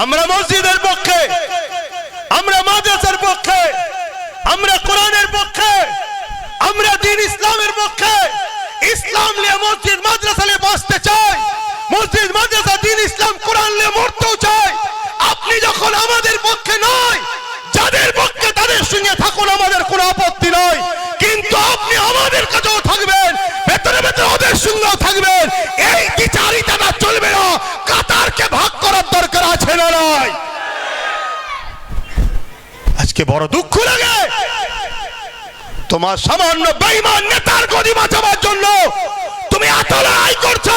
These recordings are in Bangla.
আমরা মসজিদের পক্ষে, আমরা মাদ্রাসার পক্ষে, আমরা কোরআনের পক্ষে, আমরা দ্বীন ইসলামের পক্ষে। ইসলাম নিয়ে মসজিদ মাদ্রাসা নিয়ে বাঁচতে চাই, মসজিদ মাদ্রাসা দ্বীন ইসলাম কোরআন নিয়ে মরতেও চাই। আপনি যখন আমাদের পক্ষে নয়, যাদের পক্ষে তাদের সঙ্গে থাকুন, আমাদের কোনো আপত্তি নয়, কিন্তু আপনি আমাদের কাছেও থাকবেন, ভেতরে ভেতরে ওদের সঙ্গেও থাকবেন। এই দ্বিচারিতাটা চলবে না। কাতারকে ভাগ করার দরকার আছে না নয়? আজকে বড় দুঃখ লাগে, তোমার সামান্য বেঈমান নেতার গদি বাঁচাবার জন্য তুমি এত লড়াই করছো।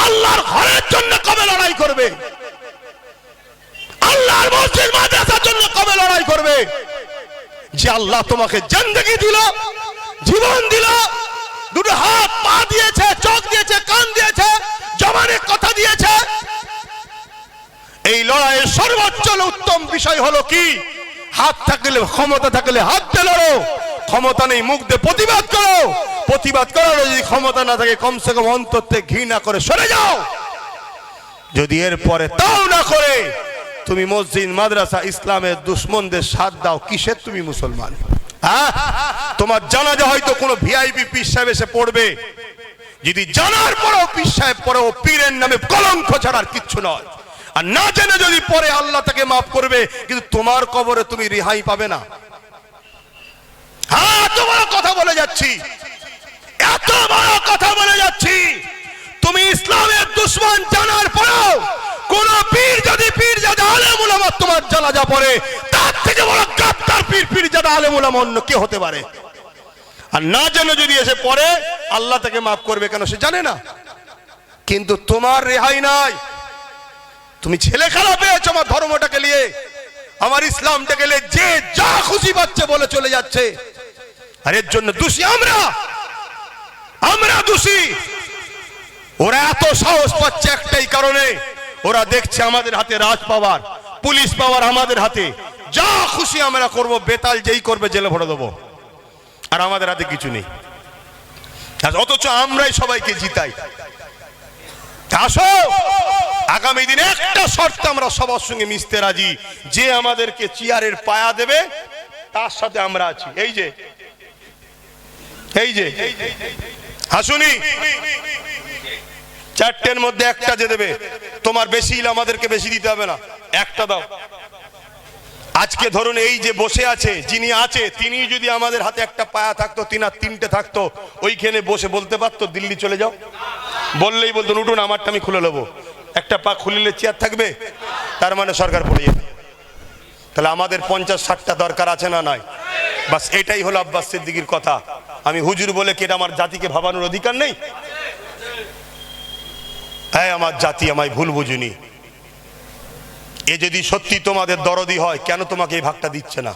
আল্লাহর ঘরের জন্য কবে লড়াই করবে? আল্লাহর মসজিদ মাদ্রাসার জন্য কবে লড়াই করবে? যে আল্লাহ তোমাকে জিন্দেগি দিল, জীবন দিল, দুটো হাত পা দিয়েছে, চোখ দিয়েছে, কান দিয়েছে, জবানে কথা দিয়েছে। এই লড়াইয়ের সর্বোচ্চ উত্তম বিষয় হলো কি? হাত থাকলে, ক্ষমতা থাকলে হাত দিয়ে লড়ো, ক্ষমতা নেই মুখ দিয়ে প্রতিবাদ করো। প্রতিবাদ করার যদি ক্ষমতা না থাকে, কমসে কম অন্তর থেকে ঘৃণা করে সরে যাও। যদি এরপরে তাও না করে তুমি মসজিদ মাদ্রাসা ইসলামের দুশ্মনদের সাথ দাও, কিসের তুমি মুসলমান? হ্যাঁ, তোমার জানাজা হয়তো কোনো ভিআইপি পীর সাহেব এসে পড়বে, যদি জানার পরেও পীর সাহেব পরেও পীরের নামে কলঙ্ক ছাড়ার কিচ্ছু নয়। আর না জেনে যদি পরে আল্লাহ তাকে মাফ করবে, কিন্তু তোমার কবরে তুমি রেহাই পাবে না। হ্যাঁ, এত বড় কথা বলে যাচ্ছি, এত বড় কথা বলে যাচ্ছি। তুমি ইসলামের দুশ্মন জানার পরেও কোন পীর যদি পীরজাদা আলেম উলামা তোমার জানাজা পড়ে, তার থেকে বড় গাদ্দার পীর পীরজাদা আলেম উলামা অন্য কে হতে পারে? আর না জেনে যদি এসে পড়ে, আল্লাহ তাকে মাফ করবে কেন সে জানে না, কিন্তু তোমার রেহাই নাই। তুমি ছেলে খেলা পেয়েছো আমার ধর্মটাকে নিয়ে, আমার ইসলামটাকে নিয়ে, যে যা খুশি পাচ্ছে বলে চলে যাচ্ছে। আর এর জন্য দোষী আমরা, আমরা দোষী। ওরা এত সাহস পাচ্ছে একটাই কারণে, ওরা দেখছে আমাদের হাতে রাজ পাওয়ার, পুলিশ পাওয়ার আমাদের হাতে, যা খুশি আমরা করব, বেতাল যেই করবে জেলে ভরে দেবো, আর আমাদের হাতে কিছু নেই। অথচ আমরাই সবাইকে জিতাই। আসো, আগামী দিনে একটা শর্ত আমরা সবার সঙ্গে মিশতে রাজি, যে আমাদেরকে চেয়ারের পায়া দেবে তার সাথে আমরা আছি। এই যে, এই যে হাসুনি, চারটের মধ্যে একটা যে দেবে, তোমার বেশি হলে আমাদেরকে বেশি দিতে হবে না, একটা দাও। আজকে ধরুন এই যে বসে আছে, যিনি আছে, তিনি যদি আমাদের হাতে একটা পায়া থাকতো, তিনটে থাকতো, ওইখানে বসে বলতে পারতো দিল্লি চলে যাও, বললেই বলতো উঠুন আমারটা আমি খুলে নেবো। একটা পা খুলিলে চেয়ার থাকবে, তার মানে সরকার পড়ে যাবে। তাহলে আমাদের 50-60টা দরকার আছে না নাই? বাস এটাই হলো আব্বাস সিদ্দিকীর কথা। আমি হুজুর বলে কি এটা আমার জাতিকে ভাবানোর অধিকার নেই? হ্যাঁ, আমার জাতি আমায় ভুল বুঝুনি। এ যদি সত্যি তোমাদের দরদি হয়, কেন তোমাকে এই ভাগটা দিচ্ছে না?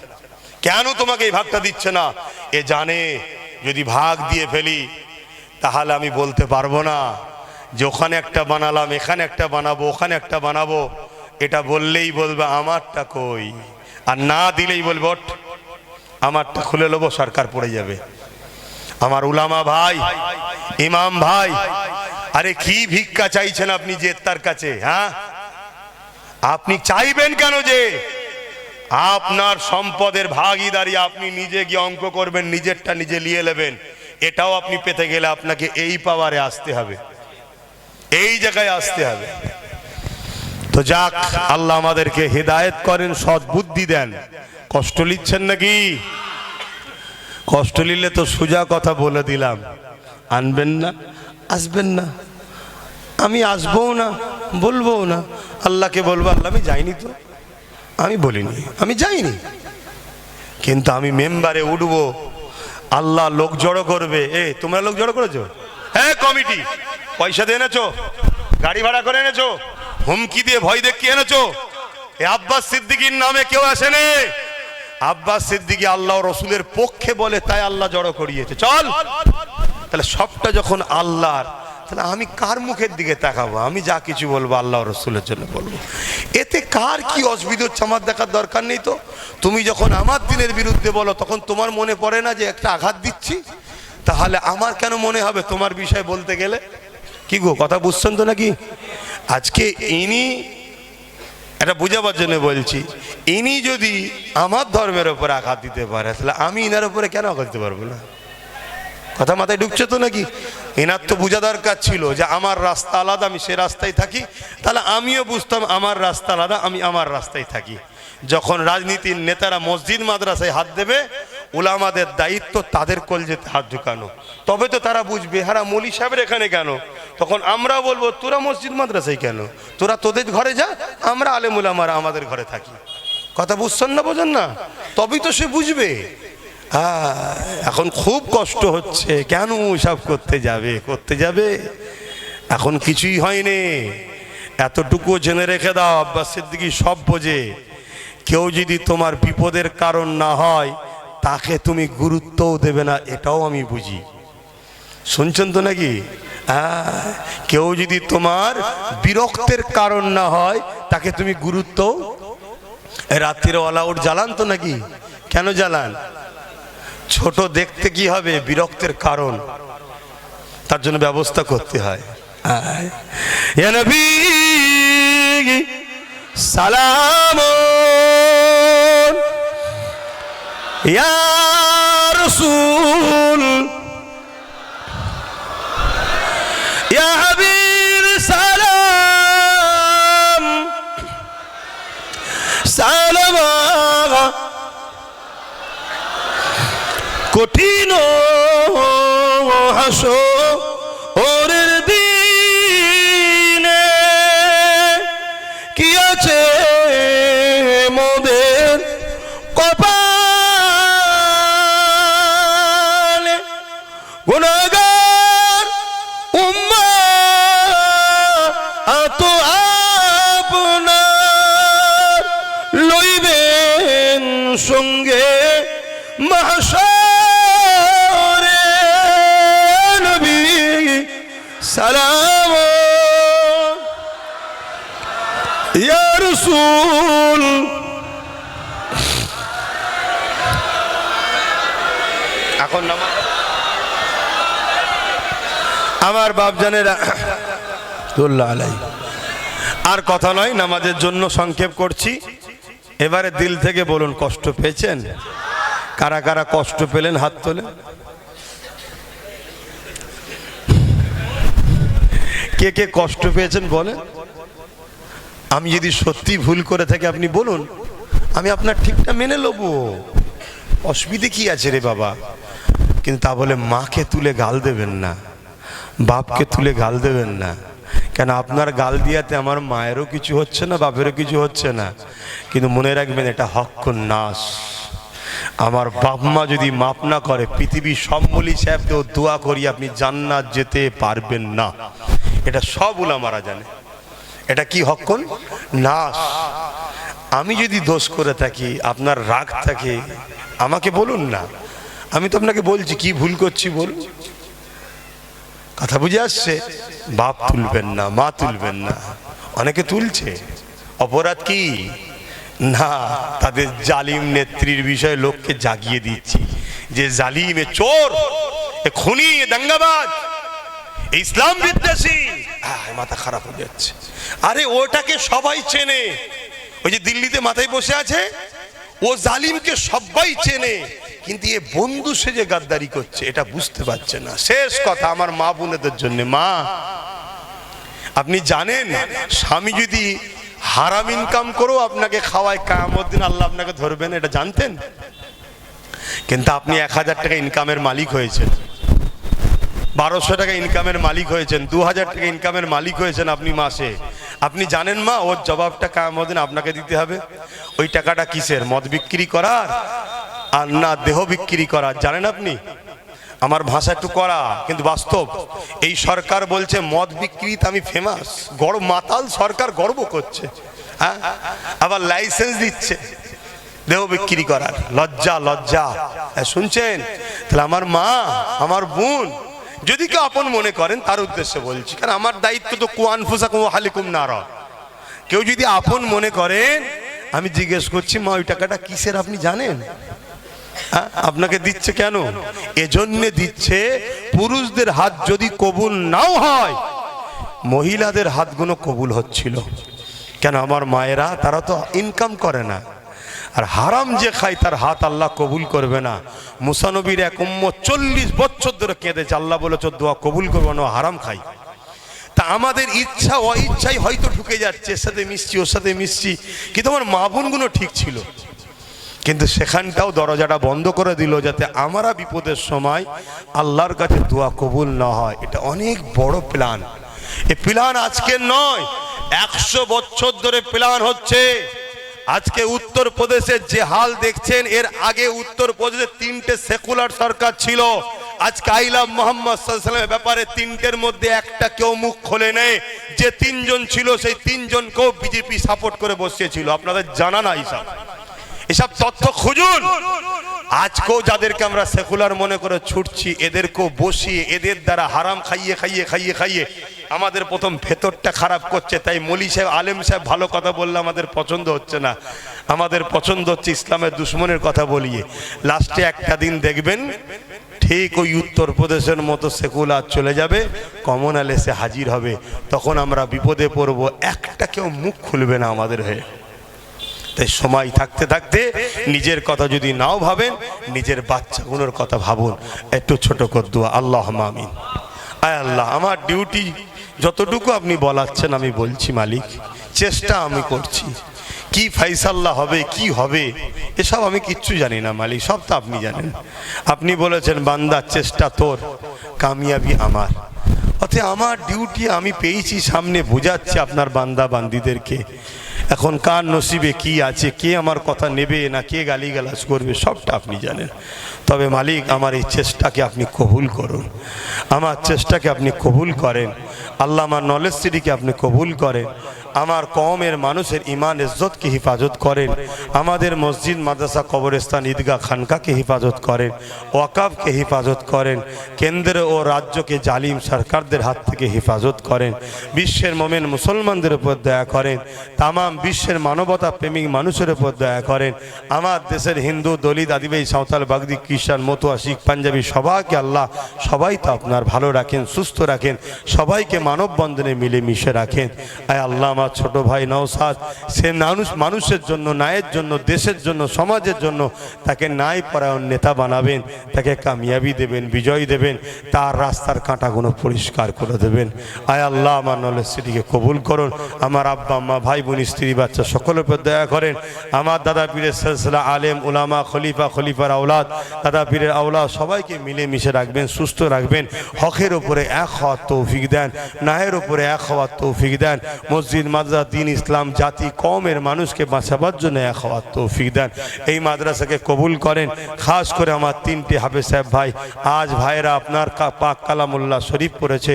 কেন তোমাকে এই ভাগটা দিচ্ছে না? এ জানে যদি ভাগ দিয়ে ফেলি, তাহলে আমি বলতে পারবো না যে ওখানে একটা বানালাম, এখানে একটা বানাবো, ওখানে একটা বানাবো। এটা বললেই বলবে আমারটা কই, আর না দিলেই বলবে ওঠ আমারটা খুলে নেবো, সরকার পড়ে যাবে। আমার উলামা ভাই, ইমাম ভাই, আরে কি ভিক্ষা চাইছেন আপনি যে তার কাছে? হ্যাঁ, আপনি চাইবেন কেন যে আপনার সম্পদের ভাগীদারি আপনি নিজে গিয়ে অঙ্ক করবেন, নিজেরটা নিজে নিয়ে নেবেন? এটাও আপনি পেতে গেলে আপনাকে এই পাওয়ারে আসতে হবে, এই জায়গায় আসতে হবে। তো যাক, আল্লাহ আমাদেরকে হেদায়েত করেন, সৎ বুদ্ধি দেন। কষ্ট নিচ্ছেন নাকি? কষ্ট নিলে তো সোজা কথা বলে দিলাম, আনবেন না, আসবেন না। আমি আসবো না, বলবো না। আল্লাহকে বলবো আল্লাহ আমি যাইনি, তো আমি বলিনি, আমি যাইনি, কিন্তু আমি মেম্বারে উঠবো, আল্লাহ লোক জড়ো করবে। তোমরা লোক জড়ো করেছো? হ্যাঁ, কমিটি পয়সা দিয়ে এনেছো, গাড়ি ভাড়া করে এনেছো, হুমকি দিয়ে ভয় দেখিয়ে এনেছো। আব্বাস সিদ্দিকীর নামে কেউ আসেনি। আব্বাস সিদ্দিকী আল্লাহ রসুলের পক্ষে বলে, তাই আল্লাহ জড়ো করিয়েছে। চল, তাহলে সবটা যখন আল্লাহর, তাহলে আমি কার মুখের দিকে তাকাবো? আমি যা কিছু বলবো আল্লাহ রসুলের জন্য বলবো। এতে কার কি অসুবিধা হচ্ছে আমার দেখার দরকার নেই। তো তুমি যখন আমার দিনের বিরুদ্ধে বলো, তখন তোমার মনে পড়ে না যে একটা আঘাত দিচ্ছি? তাহলে আমার কেন মনে হবে তোমার বিষয়ে বলতে গেলে? কি গো, কথা বুঝছেন তো নাকি? আজকে ইনি এটা বুঝাবার জন্য বলছি, ইনি যদি আমার ধর্মের ওপরে আঘাত দিতে পারে তাহলে আমি ইনার উপরে কেন আঘাত দিতে পারবো না? কথা মাথায় ঢুকছে তো নাকি? এনার তো বোঝা দরকার ছিল যে আমার রাস্তা আলাদা, আমি সে রাস্তায় থাকি, তাহলে আমিও বুঝতাম আমার রাস্তা আলাদা, আমি আমার রাস্তায় থাকি। যখন রাজনীতির নেতারা মসজিদ মাদ্রাসায় হাত দেবে, উলামাদের দায়িত্ব তাদের কলজেতে হাত ঢুকানো, তবে তো তারা বুঝবে হারা মৌলী সাহেবের এখানে কেন। তখন আমরা বলবো তোরা মসজিদ মাদ্রাসায় কেন, তোরা তোদের ঘরে যা, আমরা আলেম উলামারা আমাদের ঘরে থাকি। কথা বুঝছেন না, বোঝেন না? তবেই তো সে বুঝবে। এখন খুব কষ্ট হচ্ছে, কেন সব করতে যাবে? এখন কিছুই হয়নি। এতটুকু জেনে রেখে দাও, আব্বাস সিদ্দিকী সব বোঝে। কেউ যদি তোমার বিপদের কারণ না হয় তাকে তুমি গুরুত্বও দেবে না, এটাও আমি বুঝি। শুনছেন তো নাকি? কেউ যদি তোমার বিরক্তের কারণ না হয় তাকে তুমি গুরুত্ব। রাত্রির অল আউট জ্বালান তো নাকি? কেন জ্বালান? ছোট দেখতে কি হবে, বিরক্তের কারণ, তার জন্য ব্যবস্থা করতে হয়। ইয়া নবী সালাম, ইয়া রাসূল, ইয়া হাবিব সালাম, সালাম কঠিন হাসরের দিনে কি আছে মোদের কপালে, গুনাহগার উম্মাত আপনার লইবেন সঙ্গে মাহশরে। নবী সালাম, ইয়া রাসূল। এখন আমার বাপজানেরা আর কথা নয়, নামাজের জন্য সংক্ষেপ করছি। এবারে দিল থেকে বলুন, কষ্ট পেয়েছেন? কারা কারা কষ্ট পেলেন হাত তোলে। কে কে কষ্ট পেয়েছেন বলেন। আমি যদি সত্যি ভুল করে থাকি আপনি বলুন, আমি আপনার ঠিকটা মেনে নেব, অসুবিধে কি আছে রে বাবা। কিন্তু তা বলে মাকে তুলে গাল দেবেন না, বাপকে তুলে গাল দেবেন না। কেন আপনার গাল দিয়াতে আমার মায়েরও কিছু হচ্ছে না, বাপেরও কিছু হচ্ছে না। কিন্তু মনে রাখবেন, এটা হক নাস। আমার বাপ মা যদি মাপ না করে, পৃথিবী সব মৌলী সাহেবকেও দোয়া করি আপনি জান্নাত যেতে পারবেন না। এটা সব উলামারা জানে। এটা কি হক নাস। আমি যদি দোষ করে থাকি, আপনার রাগ থাকে, আমাকে বলুন না। আমি তো আপনাকে বলছি কি ভুল করছি বলুন। কথা বুঝে আসছে? বাপ তুলবেন না, মা তুলবেন না। অনেকে তুলছে, অপরাধ কি না, তাদের জালিম নেত্রীর বিষয়ে লোককে জাগিয়ে দিচ্ছি যে জালিম, এ চোর, এ খুনি, এ দাঙ্গাবাজ, ইসলাম বিদ্বেষী। মাথা খারাপ হয়ে যাচ্ছে। আরে ওটাকে সবাই চেনে। ওই যে দিল্লিতে মাথায় বসে আছে, ও জালিমকে সবাই চেনে, কিন্তু এ বন্ধু সেজে গাদ্দারি করছে, এটা বুঝতে পারছে না। শেষ কথা আমার মা বোনেদের জন্য, মা আপনি জানেন স্বামী যদি হারাম ইনকাম করো আপনাকে খাওয়ায়, কিয়ামত দিন আল্লাহ আপনাকে ধরবেন, এটা জানতেন? কিন্তু আপনি 1000 টাকা ইনকামের মালিক হয়েছেন, 1200 টাকা ইনকামের মালিক হয়েছেন, 2000 টাকা ইনকামের মালিক হয়েছেন আপনি মাসে। আপনি জানেন মা, ওর জবাবটা কিয়ামত দিন আপনাকে দিতে হবে। ওই টাকাটা কিসের? মদ বিক্রি করার আর না দেহ বিক্রি করার? জানেন আপনি? আমার ভাষা একটু কড়া কিন্তু বাস্তব। এই সরকার বলছে মদ বিক্রিতে আমি ফেমাস, গর্ব, মাতাল সরকার গর্ব করছে। হ্যাঁ, আবার লাইসেন্স দিচ্ছে দেহ বিক্রি করার। লজ্জা লজ্জা। শুনছেন? তাহলে আমার মা, আমার বোন যদি কেউ আপন মনে করেন, তার উদ্দেশ্যে বলছি, কারণ আমার দায়িত্ব তো কুয়ানফুসাকুম ওয়া আহলিকুম নারা। কেউ যদি আপন মনে করেন, আমি জিজ্ঞেস করছি মা ওই টাকাটা কিসের আপনি জানেন? আপনাকে দিচ্ছে কেন? এজন্য দিচ্ছে পুরুষদের হাত যদি কবুল নাও হয়, মহিলাদের হাতগুলো কবুল হচ্ছিল। কেন আমার মায়েরা তারা তো ইনকাম করে না, আর হারাম যে খায় তার হাত আল্লাহ কবুল করবে না। মুসা নবীর এক উম্মত 40 বছর ধরে কেঁদেছে, আল্লাহ বলেছে দোয়া কবুল করবে না, হারাম খাই। তা আমাদের ইচ্ছা অইচ্ছাই হয়তো ঢুকে যাচ্ছে, এর সাথে মিশছি ওর সাথে মিশছি, কিন্তু আমার মা বোনগুলো ঠিক ছিল, কিন্তু সেখানটাও দরজাটা বন্ধ করে দিল যাতে আমরা বিপদের সময় আল্লাহর কাছে দোয়া কবুল না হয়। এটা অনেক বড় প্ল্যান। এই প্ল্যান আজকে নয়, 100 বছর ধরে প্ল্যান হচ্ছে। আজকে উত্তরপ্রদেশের যে হাল দেখছেন, এর আগে উত্তরপ্রদেশে 3টে সেকুলার সরকার ছিল। আজকে আইলাম মোহাম্মদ সাল্লাল্লাহু আলাইহি ওয়াসাল্লামের ব্যাপারে 3টের মধ্যে একটা কেউ মুখ খোলে নেই। যে 3 জন ছিল সেই 3 জনকেও বিজেপি সাপোর্ট করে বসিয়েছিল। আপনাদের জানা না এসব তথ্য খুঁজুন। আজকেও যাদেরকে আমরা সেকুলার মনে করে ছুটছি, এদেরকেও বসিয়ে এদের দ্বারা হারাম খাইয়ে খাইয়ে খাইয়ে খাইয়ে আমাদের প্রথম ভেতরটা খারাপ করছে। তাই মৌলী সাহেব আলেম সাহেব ভালো কথা বললে আমাদের পছন্দ হচ্ছে না, আমাদের পছন্দ হচ্ছে ইসলামের দুশ্মনের কথা বলিয়ে। লাস্টে একটা দিন দেখবেন ঠিক ওই উত্তরপ্রদেশের মতো সেকুলার চলে যাবে, কমনাল এসে হাজির হবে, তখন আমরা বিপদে পড়বো। একটা কেউ মুখ খুলবে না আমাদের হয়ে। তাই সময় থাকতে থাকতে নিজের কথা যদি নাও ভাবেন, নিজের বাচ্চাগুলোর কথা ভাবুন। একটু ছোট কর দোয়া, আল্লাহুম্মা আমিন। আয় আল্লাহ, আমার ডিউটি যতটুকু আপনি বলাচ্ছেন আমি বলছি মালিক, চেষ্টা আমি করছি। কি ফাইসাল্লাহ হবে কি হবে এসব আমি কিচ্ছু জানি না মালিক, সব তো আপনি জানেন। আপনি বলেছেন বান্দা চেষ্টা তোর, কামিয়াবি আমার। অতএব আমার ডিউটি আমি পেয়েছি, সামনে বোঝাচ্ছি আপনার বান্দা বান্দিদেরকে। এখন কার নসিবে কি আছে, কে আমার কথা নেবে না কে গালিগালাজ করবে, সবটা আপনি জানেন। তবে মালিক আমার এই চেষ্টাকে আপনি কবুল করুন, আমার চেষ্টাকে আপনি কবুল করেন। আল্লাহ আমার নলেজ সিটিকে আপনি কবুল করেন, আমার কওমের মানুষের ইমান ইজ্জতকে হেফাজত করেন, আমাদের মসজিদ মাদ্রাসা কবরস্থান ঈদগাহ খানকাকে হেফাজত করেন, ওয়াকাফকে হেফাজত করেন, কেন্দ্র ও রাজ্যকে জালিম সরকারদের হাত থেকে হেফাজত করেন, বিশ্বের মোমেন মুসলমানদের উপর দয়া করেন, তামাম বিশ্বের মানবতা প্রেমিক মানুষের উপর দয়া করেন। আমার দেশের হিন্দু দলিত আদিবাসী সাঁওতাল বাগদি খ্রিস্টান মতুয়া শিখ পাঞ্জাবি সবাইকে আল্লাহ সবাই তো আপনার ভালো রাখেন, সুস্থ রাখেন, সবাইকে মানববন্ধনে মিলেমিশে রাখেন। আয় আল্লাহ আমার ছোট ভাই নওশাদ, সে মানুষের জন্য, ন্যায়ের জন্য, দেশের জন্য, সমাজের জন্য তাকে ন্যায় পরায়ণ নেতা বানাবেন, তাকে কামিয়াবি দেবেন, বিজয় দেবেন, তার রাস্তার কাঁটাগুলো পরিষ্কার করে দেবেন। আয় আল্লাহ আমার নলেজ সিটিকে কবুল করুন, আমার আব্বা আম্মা ভাই বোন স্ত্রী বাচ্চা সকলের উপর দয়া করেন। আমার দাদা পীরের সিলসিলা আলেম উলামা খলিফার আওলাদ, দাদা পীরের আওলাদ সবাইকে মিলেমিশে রাখবেন, সুস্থ রাখবেন, হকের উপরে এক হওয়ার তৌফিক দেন, ন্যায়ের উপরে এক হওয়ার তৌফিক দেন, মসজিদ মাদ্রাসা দিন ইসলাম জাতি কওমের মানুষকে বাঁচাবার জন্য এক হওয়ার তৌফিক দেন। এই মাদ্রাসাকে কবুল করেন। খাস করে আমার 3টে হাফেজ সাহেব ভাই, আজ ভাইরা আপনার পাক কালামুল্লাহ শরীফ পড়েছে,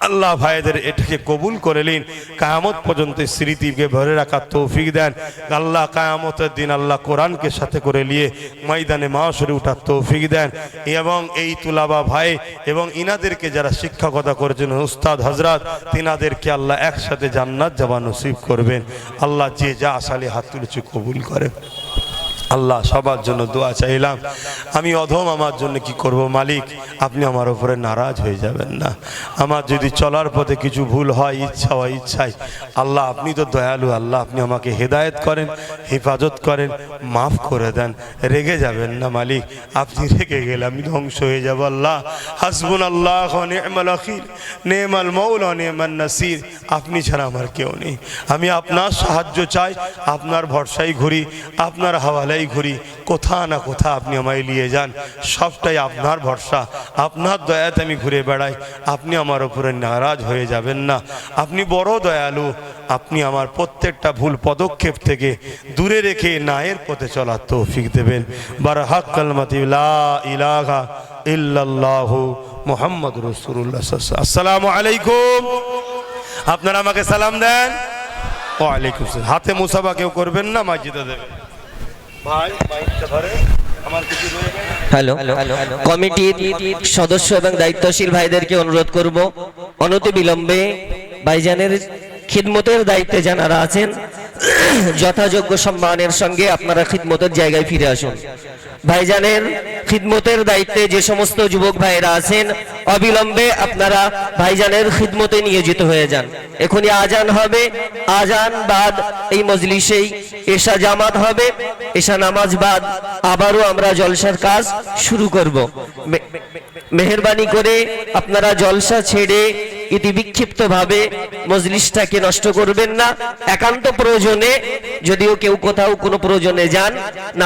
আল্লাহ ভাইদের এটাকে কবুল করে নিন, কিয়ামত পর্যন্ত স্মৃতিকে ভরে রাখার তৌফিক দেন। আল্লাহ কিয়ামতের দিন আল্লাহ কোরআনকে সাথে করে নিয়ে ময়দানে মাহশরে ওঠার তৌফিক দেন। এবং এই তুলাবা ভাই এবং ইনাদেরকে যারা শিক্ষকতা করেছেন উস্তাদ হযরত, তিনাদেরকে আল্লাহ একসাথে জান্নাত যাওয়া নসিব করবেন। আল্লাহ যে যা আসালে হাত তুলেছে কবুল করেন। আল্লাহ সবার জন্য দোয়া চাইলাম। আমি অধম, আমার জন্য কি করব মালিক, আপনি আমার উপরে নারাজ হয়ে যাবেন না। আমার যদি চলার পথে কিছু ভুল হয় ইচ্ছা হয় ইচ্ছায়, আল্লাহ আপনি তো দয়ালু, আল্লাহ আপনি আমাকে হেদায়েত করেন, হেফাজত করেন, মাফ করে দেন। রেগে যাবেন না মালিক, আপনি রেগে গেলে আমি ধ্বংস হয়ে যাব। আল্লাহ হাসবুনাল্লাহ ওয়া নি'মাল ওয়াকিল, নি'মাল মাওলা ওয়া নি'মান নাসির। আপনি ছাড়া আমার কেউ নেই, আমি আপনার সাহায্য চাই, আপনার ভরসায় ঘুরি, আপনার হাওয়ালায় ঘুরি, কোথা না কোথা আপনি আমায় নিয়ে যান, সবটাই আপনার ভরসা, আপনার দয়াতে আমি ঘুরে বেড়াই। আপনি আমার উপরে নারাজ হয়ে যাবেন না, আপনি বড় দয়ালু। আপনি আমার প্রত্যেকটা ভুল পদক্ষেপ থেকে দূরে রেখে ন্যায়ের পথে চলার তৌফিক দেবেন। বারহাক কালমাতি লা ইলাহা ইল্লাল্লাহু মুহাম্মাদুর রাসূলুল্লাহ। আসসালামু আলাইকুম। আপনারা আমাকে সালাম দেন। ওয়া আলাইকুম সালাম। হাতে মুসাফা কেউ করবেন না, মসজিদে দেবেন। হ্যালো, কমিটির সদস্য এবং দায়িত্বশীল ভাইদেরকে অনুরোধ করব অনতি বিলম্বে ভাইজানের খিদমতের দায়িত্বে যারা আছেন যথাযোগ্য সম্মানের সঙ্গে আপনারা খিদমতের জায়গায় ফিরে আসুন। ভাইজানের খিদমতের দায়িত্বে যে সমস্ত যুবক ভাইরা আছেন, অবিলম্বে আপনারা ভাইজানের খিদমতে নিয়োজিত হয়ে যান। এখনই আজান হবে, আজান বাদ এই মজলিসেই এশা জামাত হবে, এশা নামাজ বাদ আবারও আমরা জলসার কাজ শুরু করব। মেহেরবানি করে আপনারা জলসা ছেড়ে ইতি বিক্ষিপ্ত ভাবে মজলিসটাকে নষ্ট করবেন না। একান্ত প্রয়োজনে, যদিও কেউ কোথাও কোনো প্রয়োজনে যান না,